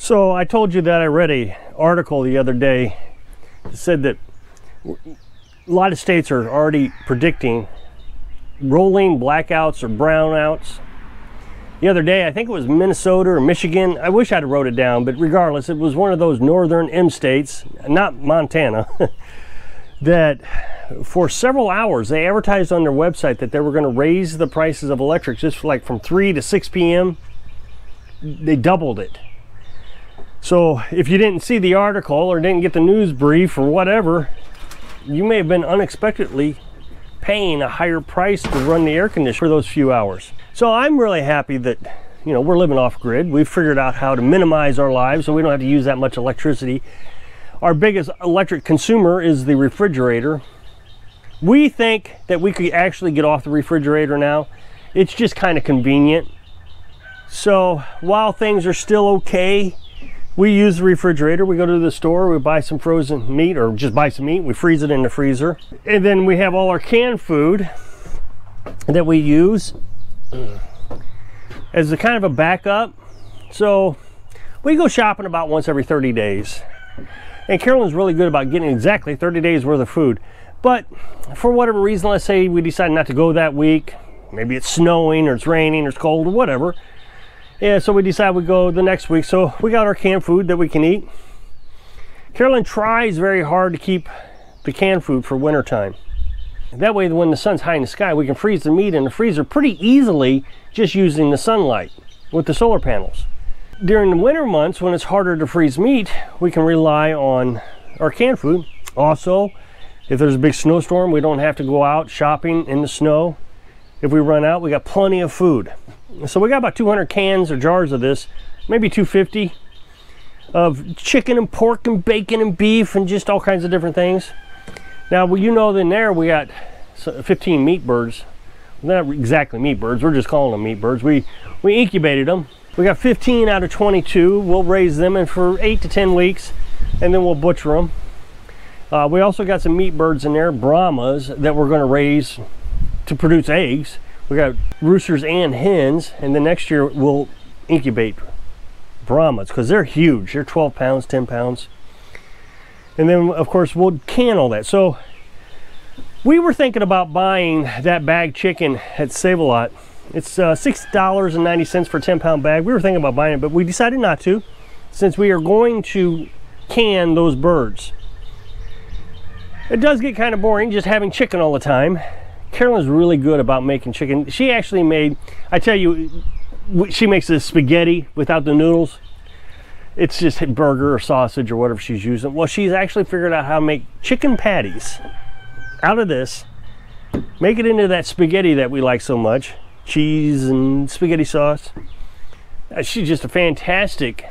So I told you that I read an article the other day that said that a lot of states are already predicting rolling blackouts or brownouts. The other day, I think it was Minnesota or Michigan. I wish I'd wrote it down, but regardless, it was one of those northern M states, not Montana, that for several hours they advertised on their website that they were going to raise the prices of electric just like from 3 to 6 p.m. They doubled it. So if you didn't see the article or didn't get the news brief or whatever, you may have been unexpectedly paying a higher price to run the air conditioner for those few hours. So I'm really happy that, you know, we're living off grid. We've figured out how to minimize our lives so we don't have to use that much electricity. Our biggest electric consumer is the refrigerator. We think that we could actually get off the refrigerator now. It's just kind of convenient. So while things are still okay, we use the refrigerator. We go to the store, we buy some frozen meat or just buy some meat, we freeze it in the freezer. And then we have all our canned food that we use as a kind of a backup. So we go shopping about once every 30 days. And Carolyn's really good about getting exactly 30 days worth of food. But for whatever reason, let's say we decide not to go that week. Maybe it's snowing or it's raining or it's cold or whatever. Yeah, so we decide we go the next week. So we got our canned food that we can eat. Carolyn tries very hard to keep the canned food for winter time. That way, when the sun's high in the sky, we can freeze the meat in the freezer pretty easily just using the sunlight with the solar panels. During the winter months, when it's harder to freeze meat, we can rely on our canned food. Also, if there's a big snowstorm, we don't have to go out shopping in the snow. If we run out, we got plenty of food. So we got about 200 cans or jars of this, maybe 250, of chicken and pork and bacon and beef and just all kinds of different things. Now, well, you know, in there we got 15 meat birds. Not exactly meat birds, we're just calling them meat birds. We incubated them. We got 15 out of 22. We'll raise them in for 8 to 10 weeks, and then we'll butcher them. We also got some meat birds in there, Brahmas, that we're going to raise to produce eggs. We got roosters and hens, and then next year we'll incubate Brahmas because they're huge. They're 12 pounds, 10 pounds. And then, of course, we'll can all that. So we were thinking about buying that bag chicken at Save-A-Lot. It's $6.90 for a 10-pound bag. We were thinking about buying it, but we decided not to, since we are going to can those birds. It does get kind of boring just having chicken all the time. Carolyn's really good about making chicken. She actually made, I tell you, she makes this spaghetti without the noodles. It's just burger or sausage or whatever she's using. Well, she's actually figured out how to make chicken patties out of this, make it into that spaghetti that we like so much, cheese and spaghetti sauce. She's just a fantastic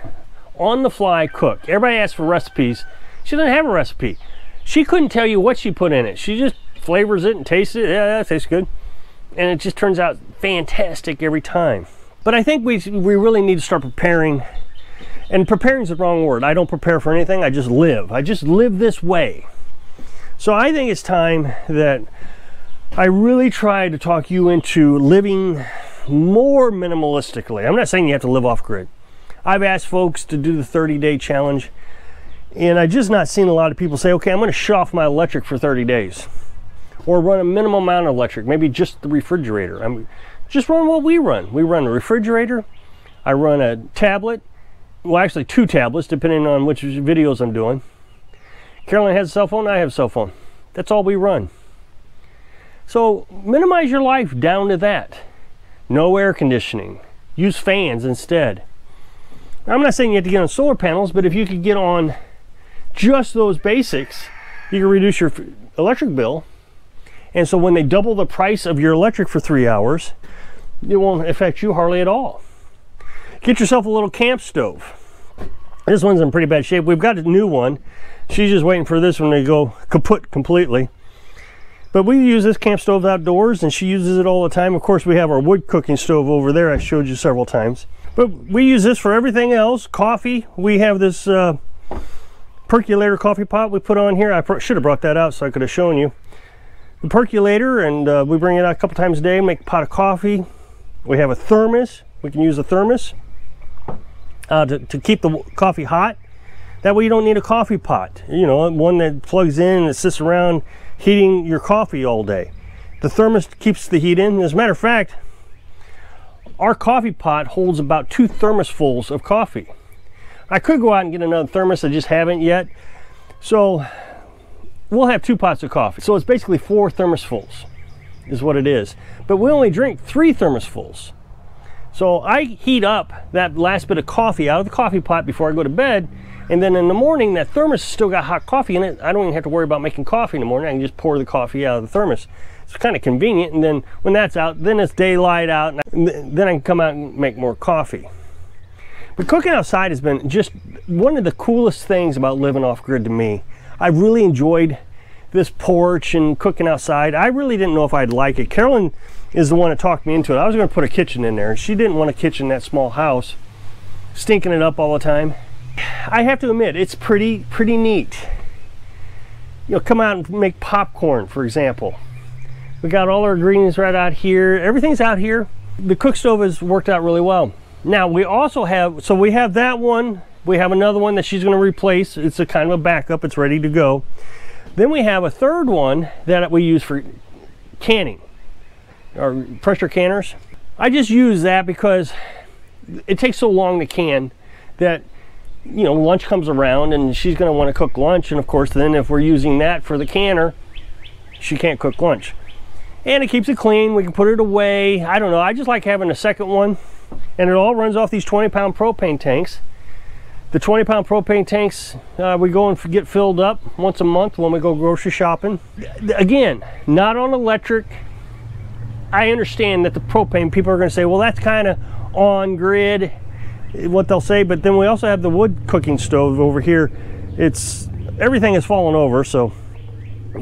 on-the-fly cook. Everybody asks for recipes. She doesn't have a recipe. She couldn't tell you what she put in it. She just flavors it and tastes it. Yeah, that tastes good. And it just turns out fantastic every time. But I think we really need to start preparing. And preparing is the wrong word. I don't prepare for anything. I just live. I just live this way. So I think it's time that I really try to talk you into living more minimalistically. I'm not saying you have to live off grid. I've asked folks to do the 30-day challenge, and I've just not seen a lot of people say, okay, I'm going to shut off my electric for 30 days. Or run a minimum amount of electric, maybe just the refrigerator. Just run what we run. We run a refrigerator, I run a tablet, well, actually 2 tablets, depending on which videos I'm doing. Carolyn has a cell phone, I have a cell phone. That's all we run. So minimize your life down to that. No air conditioning. Use fans instead. I'm not saying you have to get on solar panels, but if you could get on just those basics, you can reduce your electric bill. And so when they double the price of your electric for 3 hours, it won't affect you hardly at all. Get yourself a little camp stove. This one's in pretty bad shape. We've got a new one. She's just waiting for this one to go kaput completely. But we use this camp stove outdoors, and she uses it all the time. Of course, we have our wood cooking stove over there I showed you several times. But we use this for everything else. Coffee, we have this percolator coffee pot we put on here. I should have brought that out so I could have shown you. The percolator, and we bring it out a couple times a day, make a pot of coffee. We have a thermos. We can use a thermos. to keep the coffee hot. That way you don't need a coffee pot, you know, one that plugs in and sits around heating your coffee all day. The thermos keeps the heat in. As a matter of fact, our coffee pot holds about 2 thermosfuls of coffee. I could go out and get another thermos, I just haven't yet. So we'll have 2 pots of coffee. So it's basically 4 thermosfuls is what it is. But we only drink 3 thermosfuls. So I heat up that last bit of coffee out of the coffee pot before I go to bed. And then in the morning, that thermos has still got hot coffee in it. I don't even have to worry about making coffee in the morning. I can just pour the coffee out of the thermos. It's kind of convenient. And then when that's out, then it's daylight out. And then I can come out and make more coffee. But cooking outside has been just one of the coolest things about living off-grid to me. I really enjoyed this porch and cooking outside. I really didn't know if I'd like it. Carolyn is the one that talked me into it. I was going to put a kitchen in there, and she didn't want a kitchen in that small house, stinking it up all the time. I have to admit, it's pretty neat. You know, come out and make popcorn, for example. We got all our ingredients right out here. Everything's out here. The cook stove has worked out really well. Now we also have, so we have that one. We have another one that she's going to replace. It's a kind of a backup. It's ready to go. Then we have a third one that we use for canning, or pressure canners. I just use that because it takes so long to can that, you know, lunch comes around and she's going to want to cook lunch, and of course then if we're using that for the canner, she can't cook lunch. And it keeps it clean. We can put it away. I don't know, I just like having a second one, and it all runs off these 20-pound propane tanks. The 20-pound propane tanks, we go and get filled up once a month when we go grocery shopping. Again, not on electric. I understand that the propane, people are going to say, well, that's kind of on grid, what they'll say, but then we also have the wood cooking stove over here. Everything has fallen over, so,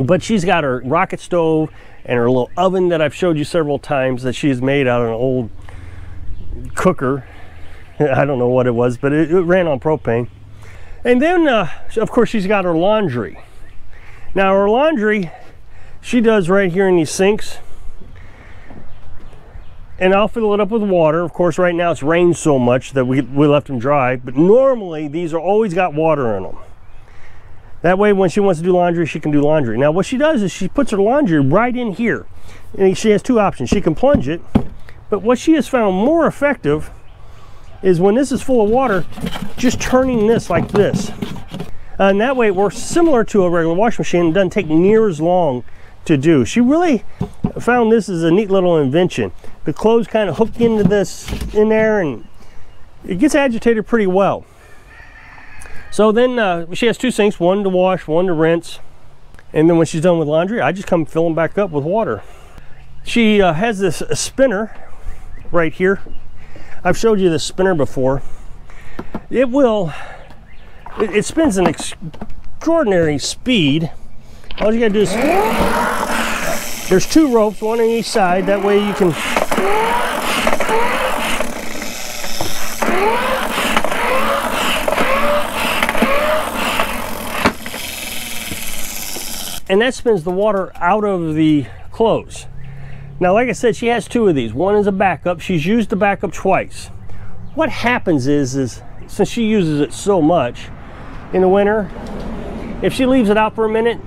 but she's got her rocket stove and her little oven that I've showed you several times that she's made out of an old cooker. I don't know what it was, but it ran on propane. And then of course she's got her laundry. Now her laundry she does right here in these sinks, and I'll fill it up with water. Of course, right now it's rained so much that we left them dry, but normally these are always got water in them. That way when she wants to do laundry, she can do laundry. Now what she does is she puts her laundry right in here, and she has 2 options. She can plunge it, but what she has found more effective is when this is full of water, just turning this like this. And that way it works similar to a regular washing machine. It doesn't take near as long to do. She really found this is a neat little invention. The clothes kind of hook into this in there, and it gets agitated pretty well. So then she has 2 sinks, one to wash, one to rinse. And then when she's done with laundry, I just come fill them back up with water. She has this spinner right here. I've showed you this spinner before. It spins an extraordinary speed. All you gotta do is, there's 2 ropes, one on each side. That way you can, and that spins the water out of the clothes. Now, like I said, she has 2 of these. One is a backup. She's used the backup twice. What happens is since she uses it so much in the winter, if she leaves it out for a minute,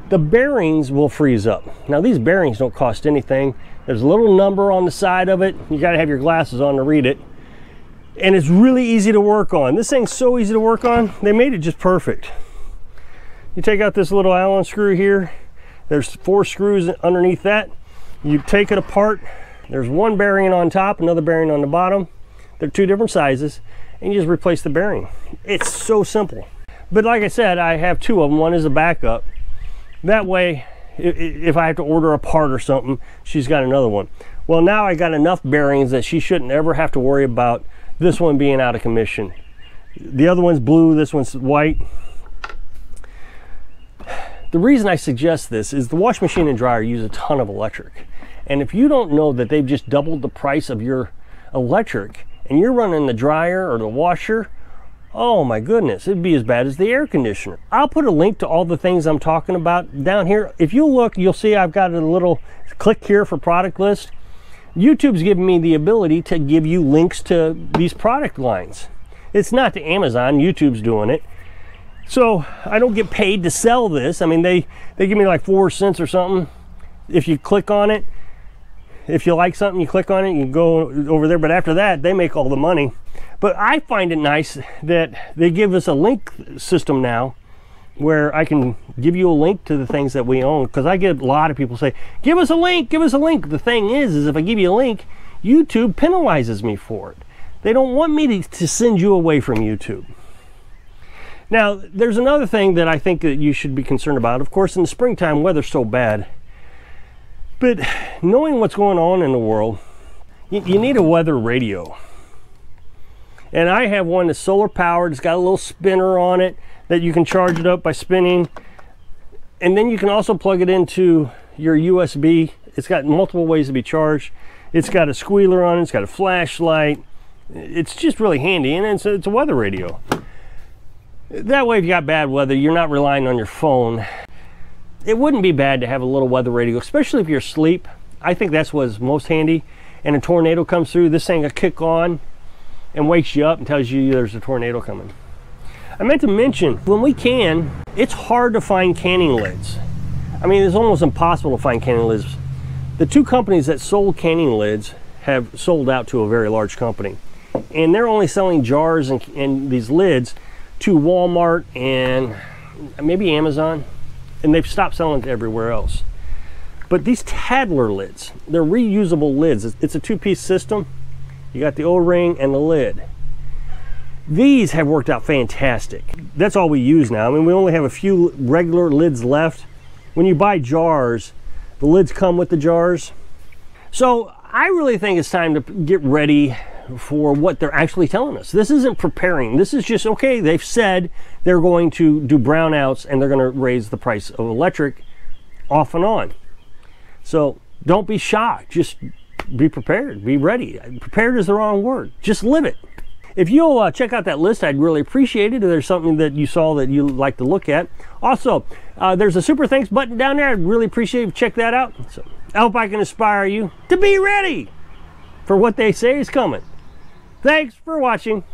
the bearings will freeze up. Now, these bearings don't cost anything. There's a little number on the side of it. You gotta have your glasses on to read it. And it's really easy to work on. This thing's so easy to work on, they made it just perfect. You take out this little Allen screw here. There's 4 screws underneath that. You take it apart. There's one bearing on top, another bearing on the bottom. They're 2 different sizes, and you just replace the bearing. It's so simple. But like I said, I have 2 of them. One is a backup. That way, if I have to order a part or something, she's got another one. Well, now I got enough bearings that she shouldn't ever have to worry about this one being out of commission. The other one's blue, this one's white. The reason I suggest this is the washing machine and dryer use a ton of electric. And if you don't know that they've just doubled the price of your electric and you're running the dryer or the washer, oh my goodness, it'd be as bad as the air conditioner. I'll put a link to all the things I'm talking about down here. If you look, you'll see I've got a little click here for product list. YouTube's given me the ability to give you links to these product lines. It's not to Amazon, YouTube's doing it. So I don't get paid to sell this. I mean, they give me like 4 cents or something if you click on it. If you like something, you click on it, you go over there, but after that, they make all the money. But I find it nice that they give us a link system now where I can give you a link to the things that we own, because I get a lot of people say, give us a link, give us a link. The thing is if I give you a link, YouTube penalizes me for it. They don't want me to send you away from YouTube. Now, there's another thing that I think that you should be concerned about. Of course, in the springtime, weather's so bad. But knowing what's going on in the world, you need a weather radio. And I have one that's solar powered. It's got a little spinner on it that you can charge it up by spinning. And then you can also plug it into your USB. It's got multiple ways to be charged. It's got a squealer on it. It's got a flashlight. It's just really handy. And it's a weather radio. That way, if you got bad weather, you're not relying on your phone. It wouldn't be bad to have a little weather radio, especially if you're asleep. I think that's what's most handy. And a tornado comes through, this thing will kick on and wakes you up and tells you there's a tornado coming. I meant to mention, when we can, it's hard to find canning lids. I mean, it's almost impossible to find canning lids. The 2 companies that sold canning lids have sold out to a very large company. And they're only selling jars and these lids to Walmart and maybe Amazon, and they've stopped selling it everywhere else. But these Tadler lids, they're reusable lids. It's a 2-piece system. You got the O-ring and the lid. These have worked out fantastic. That's all we use now. I mean, we only have a few regular lids left. When you buy jars, the lids come with the jars. So I really think it's time to get ready for what they're actually telling us. This isn't preparing. This is just, okay, they've said they're going to do brownouts and they're going to raise the price of electric off and on. So don't be shocked. Just be prepared. Be ready. Prepared is the wrong word. Just live it. If you'll check out that list, I'd really appreciate it. If there's something that you saw that you'd like to look at. Also, there's a super thanks button down there. I'd really appreciate if you check that out. So I hope I can inspire you to be ready for what they say is coming. Thanks for watching.